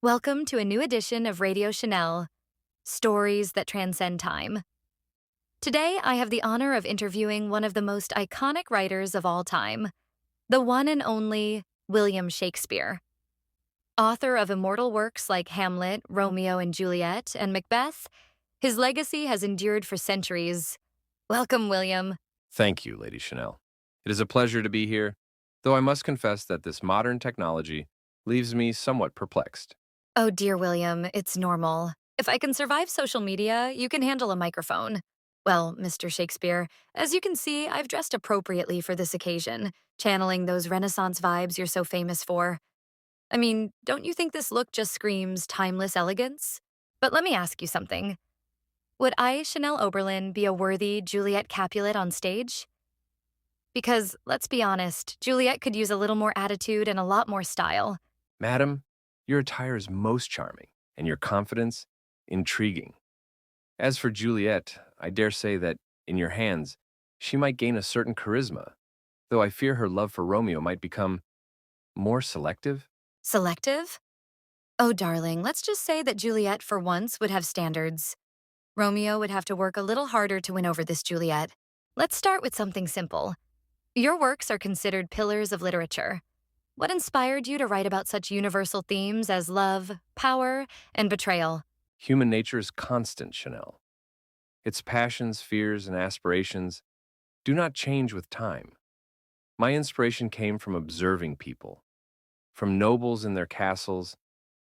Welcome to a new edition of Radio Chanel, Stories that Transcend Time. Today, I have the honor of interviewing one of the most iconic writers of all time, the one and only William Shakespeare. Author of immortal works like Hamlet, Romeo and Juliet, and Macbeth, his legacy has endured for centuries. Welcome, William. Thank you, Lady Chanel. It is a pleasure to be here, though I must confess that this modern technology leaves me somewhat perplexed. Oh, dear William, it's normal. If I can survive social media, you can handle a microphone. Well, Mr. Shakespeare, as you can see, I've dressed appropriately for this occasion, channeling those Renaissance vibes you're so famous for. I mean, don't you think this look just screams timeless elegance? But let me ask you something. Would I, Chanel-Oberlin, be a worthy Juliet Capulet on stage? Because, let's be honest, Juliet could use a little more attitude and a lot more style. Madam, your attire is most charming, and your confidence, intriguing. As for Juliet, I dare say that, in your hands, she might gain a certain charisma, though I fear her love for Romeo might become more selective. Selective? Oh, darling, let's just say that Juliet, for once, would have standards. Romeo would have to work a little harder to win over this Juliet. Let's start with something simple. Your works are considered pillars of literature. What inspired you to write about such universal themes as love, power, and betrayal? Human nature is constant, Chanel. Its passions, fears, and aspirations do not change with time. My inspiration came from observing people, from nobles in their castles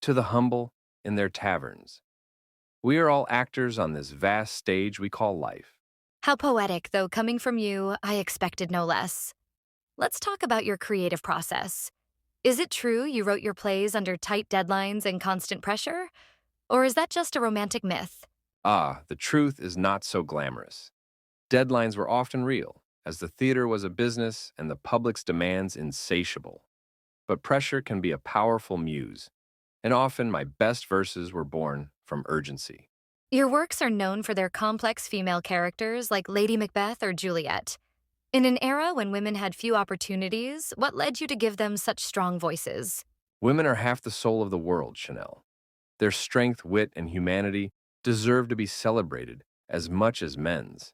to the humble in their taverns. We are all actors on this vast stage we call life. How poetic, though coming from you, I expected no less. Let's talk about your creative process. Is it true you wrote your plays under tight deadlines and constant pressure? Or is that just a romantic myth? The truth is not so glamorous. Deadlines were often real, as the theater was a business and the public's demands insatiable. But pressure can be a powerful muse, and often my best verses were born from urgency. Your works are known for their complex female characters like Lady Macbeth or Juliet. In an era when women had few opportunities, what led you to give them such strong voices? Women are half the soul of the world, Chanel. Their strength, wit, and humanity deserve to be celebrated as much as men's.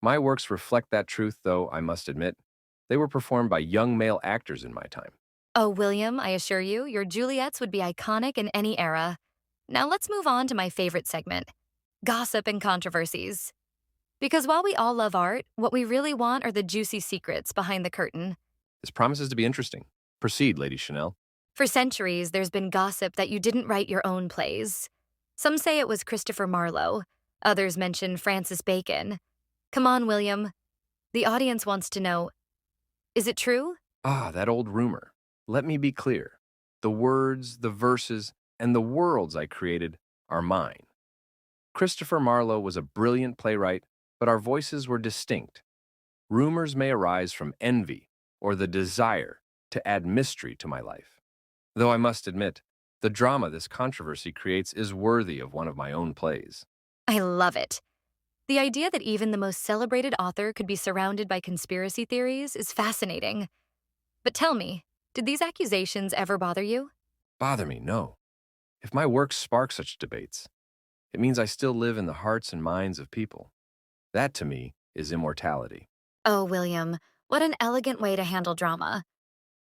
My works reflect that truth, though, I must admit. They were performed by young male actors in my time. Oh, William, I assure you, your Juliets would be iconic in any era. Now let's move on to my favorite segment, gossip and controversies. Because while we all love art, what we really want are the juicy secrets behind the curtain. This promises to be interesting. Proceed, Lady Chanel. For centuries, there's been gossip that you didn't write your own plays. Some say it was Christopher Marlowe. Others mention Francis Bacon. Come on, William. The audience wants to know, is it true? That old rumor. Let me be clear. The words, the verses, and the worlds I created are mine. Christopher Marlowe was a brilliant playwright, but our voices were distinct. Rumors may arise from envy or the desire to add mystery to my life. Though I must admit, the drama this controversy creates is worthy of one of my own plays. I love it. The idea that even the most celebrated author could be surrounded by conspiracy theories is fascinating. But tell me, did these accusations ever bother you? Bother me, no. If my works spark such debates, it means I still live in the hearts and minds of people. That, to me, is immortality. Oh, William, what an elegant way to handle drama.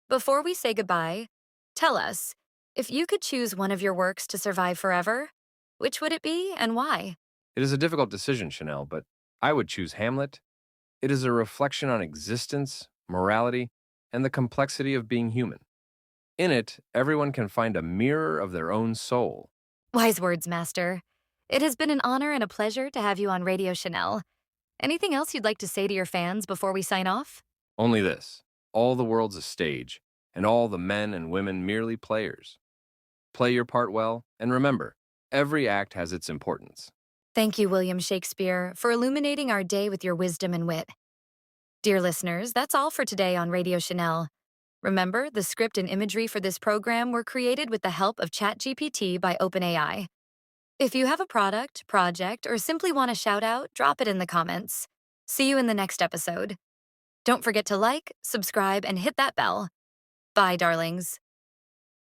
Before we say goodbye, tell us, if you could choose one of your works to survive forever, which would it be and why? It is a difficult decision, Chanel, but I would choose Hamlet. It is a reflection on existence, morality, and the complexity of being human. In it, everyone can find a mirror of their own soul. Wise words, Master. It has been an honor and a pleasure to have you on Radio Chanel. Anything else you'd like to say to your fans before we sign off? Only this: all the world's a stage, and all the men and women merely players. Play your part well, and remember, every act has its importance. Thank you, William Shakespeare, for illuminating our day with your wisdom and wit. Dear listeners, that's all for today on Radio Chanel. Remember, the script and imagery for this program were created with the help of ChatGPT by OpenAI. If you have a product, project, or simply want a shout out, drop it in the comments. See you in the next episode. Don't forget to like, subscribe, and hit that bell. Bye, darlings.